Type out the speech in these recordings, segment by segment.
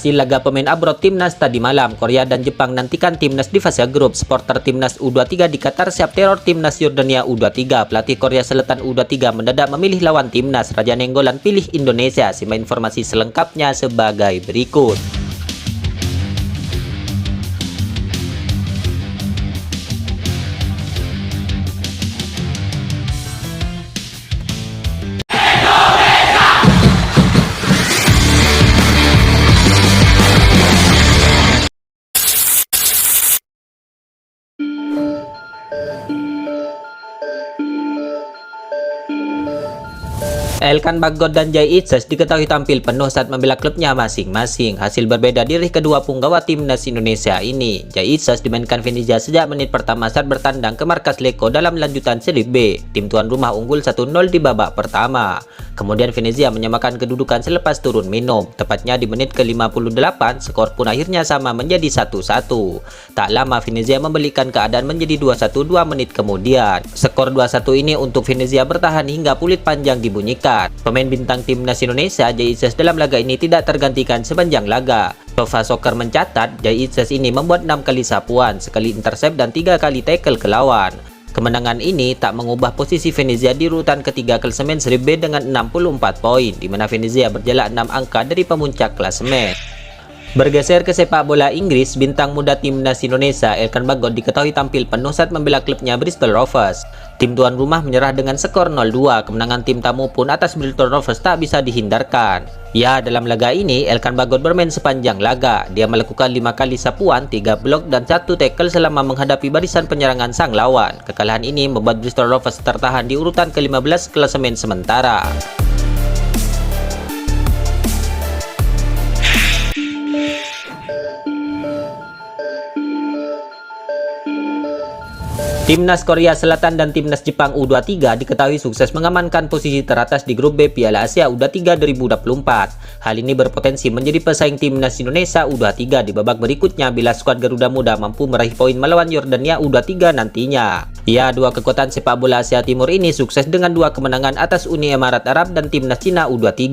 Hasil laga pemain abroad timnas tadi malam, Korea dan Jepang nantikan timnas di fase grup. Supporter timnas U23 di Qatar siap teror timnas Yordania U23. Pelatih Korea Selatan U23 mendadak memilih lawan timnas. Raja Nenggolan pilih Indonesia. Simak informasi selengkapnya sebagai berikut. Elkan Bagot dan Jay Itzes diketahui tampil penuh saat membela klubnya masing-masing. Hasil berbeda diri kedua punggawa timnas Indonesia ini. Jay Itzes dimainkan Venezia sejak menit pertama saat bertandang ke markas Leko dalam lanjutan Seri B. Tim tuan rumah unggul 1-0 di babak pertama. Kemudian Venezia menyamakan kedudukan selepas turun minum. Tepatnya di menit ke-58, skor pun akhirnya sama menjadi 1-1. Tak lama Venezia membalikan keadaan menjadi 2-1 2 menit kemudian. Skor 2-1 ini untuk Venezia bertahan hingga peluit panjang dibunyikan. Pemain bintang timnas Indonesia Jay Itzes dalam laga ini tidak tergantikan sepanjang laga. Sofa Soccer mencatat Jay Itzes ini membuat 6 kali sapuan, sekali intercept dan 3 kali tackle ke lawan. Kemenangan ini tak mengubah posisi Venezia di urutan ketiga klasemen Seri B dengan 64 poin, di mana Venezia berjalan 6 angka dari pemuncak klasemen. Bergeser ke sepak bola Inggris, bintang muda timnas Indonesia Elkan Bagot diketahui tampil penuh saat membela klubnya Bristol Rovers. Tim tuan rumah menyerah dengan skor 0-2. Kemenangan tim tamu pun atas Bristol Rovers tak bisa dihindarkan. Ya, dalam laga ini Elkan Bagot bermain sepanjang laga. Dia melakukan 5 kali sapuan, 3 blok dan 1 tackle selama menghadapi barisan penyerangan sang lawan. Kekalahan ini membuat Bristol Rovers tertahan di urutan ke-15 klasemen sementara. Timnas Korea Selatan dan Timnas Jepang U23 diketahui sukses mengamankan posisi teratas di grup B Piala Asia U23 2024. Hal ini berpotensi menjadi pesaing Timnas Indonesia U23 di babak berikutnya bila skuad Garuda Muda mampu meraih poin melawan Yordania U23 nantinya. Ya, dua kekuatan sepak bola Asia Timur ini sukses dengan 2 kemenangan atas Uni Emirat Arab dan Timnas Cina U23.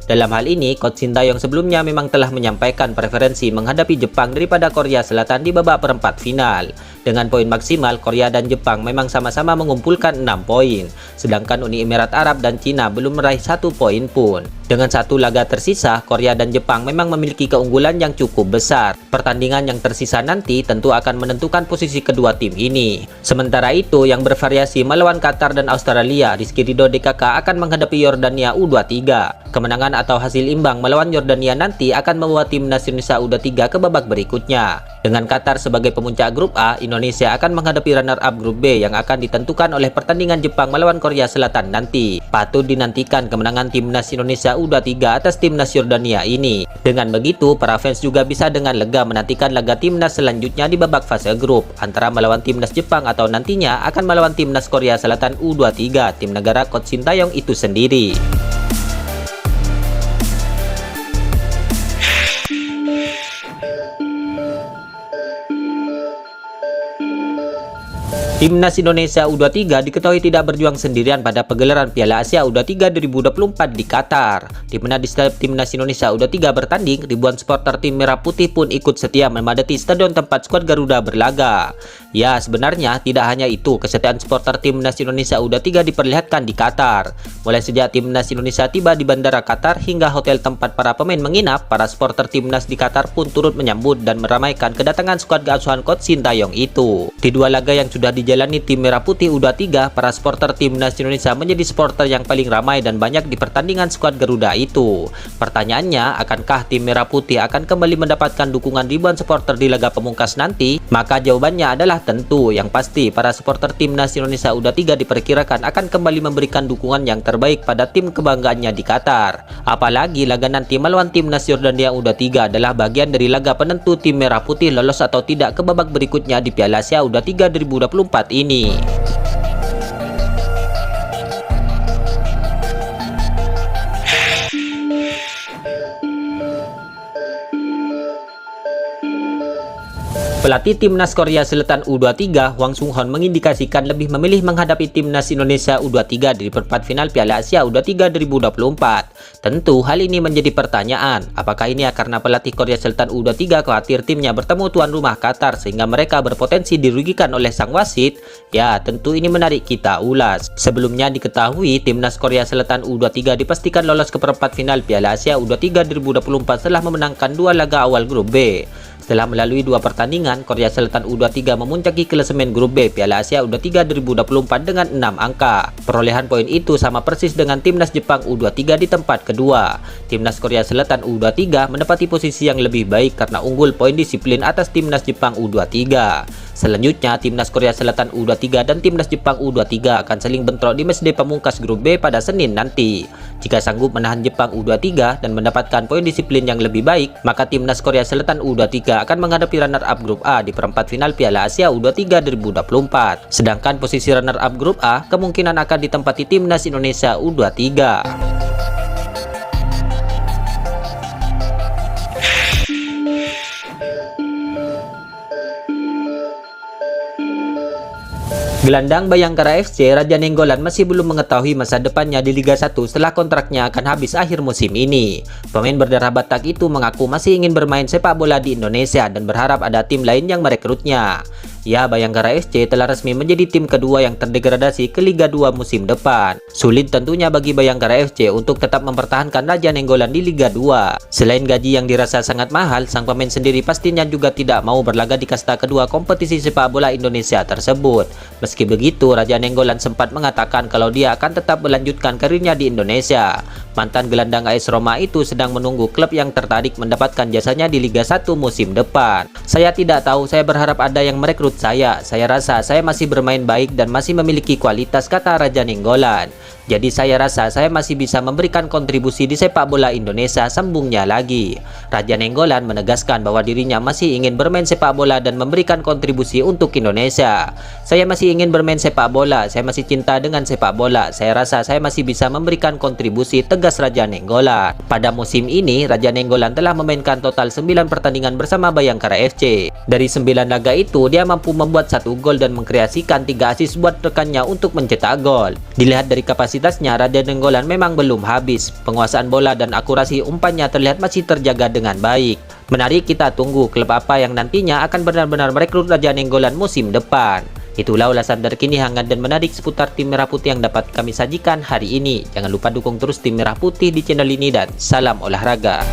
Dalam hal ini, Coach Sintayong sebelumnya memang telah menyampaikan preferensi menghadapi Jepang daripada Korea Selatan di babak perempat final. Dengan poin maksimal, Korea dan Jepang memang sama-sama mengumpulkan 6 poin, sedangkan Uni Emirat Arab dan Cina belum meraih 1 poin pun. Dengan 1 laga tersisa, Korea dan Jepang memang memiliki keunggulan yang cukup besar. Pertandingan yang tersisa nanti tentu akan menentukan posisi kedua tim ini. Sementara itu, yang bervariasi melawan Qatar dan Australia, Rizky Ridho DKK akan menghadapi Yordania U23. Kemenangan atau hasil imbang melawan Yordania nanti akan membawa timnas Indonesia U23 ke babak berikutnya. Dengan Qatar sebagai pemuncak grup A, Indonesia akan menghadapi runner-up grup B yang akan ditentukan oleh pertandingan Jepang melawan Korea Selatan nanti. Patut dinantikan kemenangan timnas Indonesia U23 atas timnas Yordania ini. Dengan begitu, para fans juga bisa dengan lega menantikan laga timnas selanjutnya di babak fase grup, antara melawan timnas Jepang atau nantinya akan melawan timnas Korea Selatan U23, tim negara Coach Sintayong itu sendiri. Timnas Indonesia U23 diketahui tidak berjuang sendirian pada pegelaran Piala Asia U23 2024 di Qatar, di mana di setiap timnas Indonesia U23 bertanding, ribuan supporter tim Merah Putih pun ikut setia memadati stadion tempat skuad Garuda berlaga. Ya, sebenarnya tidak hanya itu, kesetiaan supporter timnas Indonesia U23 diperlihatkan di Qatar. Mulai sejak timnas Indonesia tiba di bandara Qatar hingga hotel tempat para pemain menginap, para supporter timnas di Qatar pun turut menyambut dan meramaikan kedatangan skuad asuhan Coach Sintayong itu. Di 2 laga yang sudah dijalani tim Merah Putih U23, para supporter timnas Indonesia menjadi supporter yang paling ramai dan banyak di pertandingan skuad Garuda itu. Pertanyaannya, akankah tim Merah Putih akan kembali mendapatkan dukungan ribuan supporter di laga pemungkas nanti? Maka jawabannya adalah tentu. Yang pasti, para supporter timnas Indonesia U23 diperkirakan akan kembali memberikan dukungan yang terbaik pada tim kebanggaannya di Qatar. Apalagi laga nanti melawan timnas Yordania U23 adalah bagian dari laga penentu tim Merah Putih lolos atau tidak ke babak berikutnya di Piala Asia U23 2024 ini. Pelatih timnas Korea Selatan U23, Hwang Sung-hoon, mengindikasikan lebih memilih menghadapi timnas Indonesia U23 di perempat final Piala Asia U23 2024. Tentu hal ini menjadi pertanyaan, apakah ini karena pelatih Korea Selatan U23 khawatir timnya bertemu tuan rumah Qatar sehingga mereka berpotensi dirugikan oleh sang wasit? Ya, tentu ini menarik kita ulas. Sebelumnya diketahui timnas Korea Selatan U23 dipastikan lolos ke perempat final Piala Asia U23 2024 setelah memenangkan 2 laga awal grup B. Setelah melalui 2 pertandingan, Korea Selatan U23 memuncaki klasemen grup B Piala Asia U23 2024 dengan 6 angka. Perolehan poin itu sama persis dengan timnas Jepang U23 di tempat kedua. Timnas Korea Selatan U23 menempati posisi yang lebih baik karena unggul poin disiplin atas timnas Jepang U23. Selanjutnya, timnas Korea Selatan U23 dan timnas Jepang U23 akan saling bentrok di matchday pamungkas grup B pada Senin nanti. Jika sanggup menahan Jepang U23 dan mendapatkan poin disiplin yang lebih baik, maka timnas Korea Selatan U23 akan menghadapi runner-up grup A di perempat final Piala Asia U23 2024. Sedangkan posisi runner-up grup A kemungkinan akan ditempati timnas Indonesia U23. Gelandang Bayangkara FC, Raja Nainggolan masih belum mengetahui masa depannya di Liga 1 setelah kontraknya akan habis akhir musim ini. Pemain berdarah Batak itu mengaku masih ingin bermain sepak bola di Indonesia dan berharap ada tim lain yang merekrutnya. Ya, Bayangkara FC telah resmi menjadi tim kedua yang terdegradasi ke Liga 2 musim depan. Sulit tentunya bagi Bayangkara FC untuk tetap mempertahankan Raja Nainggolan di Liga 2. Selain gaji yang dirasa sangat mahal, sang pemain sendiri pastinya juga tidak mau berlaga di kasta kedua kompetisi sepak bola Indonesia tersebut. Meski begitu, Raja Nainggolan sempat mengatakan kalau dia akan tetap melanjutkan karirnya di Indonesia. Mantan gelandang AS Roma itu sedang menunggu klub yang tertarik mendapatkan jasanya di Liga 1 musim depan. Saya tidak tahu, saya berharap ada yang merekrut saya. Saya rasa saya masih bermain baik dan masih memiliki kualitas, kata Raja Nainggolan. Jadi saya rasa saya masih bisa memberikan kontribusi di sepak bola Indonesia, sambungnya lagi. Raja Nainggolan menegaskan bahwa dirinya masih ingin bermain sepak bola dan memberikan kontribusi untuk Indonesia. Saya masih ingin bermain sepak bola, saya masih cinta dengan sepak bola. Saya rasa saya masih bisa memberikan kontribusi, tegas Raja Nainggolan. Pada musim ini, Raja Nainggolan telah memainkan total 9 pertandingan bersama Bayangkara FC. Dari 9 laga itu, dia mampu membuat 1 gol dan mengkreasikan 3 assist buat rekannya untuk mencetak gol. Dilihat dari kapasitasnya, Raja Nainggolan memang belum habis. Penguasaan bola dan akurasi umpannya terlihat masih terjaga dengan baik. Menarik kita tunggu klub apa yang nantinya akan benar-benar merekrut Raja Nainggolan musim depan. Itulah ulasan terkini hangat dan menarik seputar tim Merah Putih yang dapat kami sajikan hari ini. Jangan lupa dukung terus tim Merah Putih di channel ini dan salam olahraga.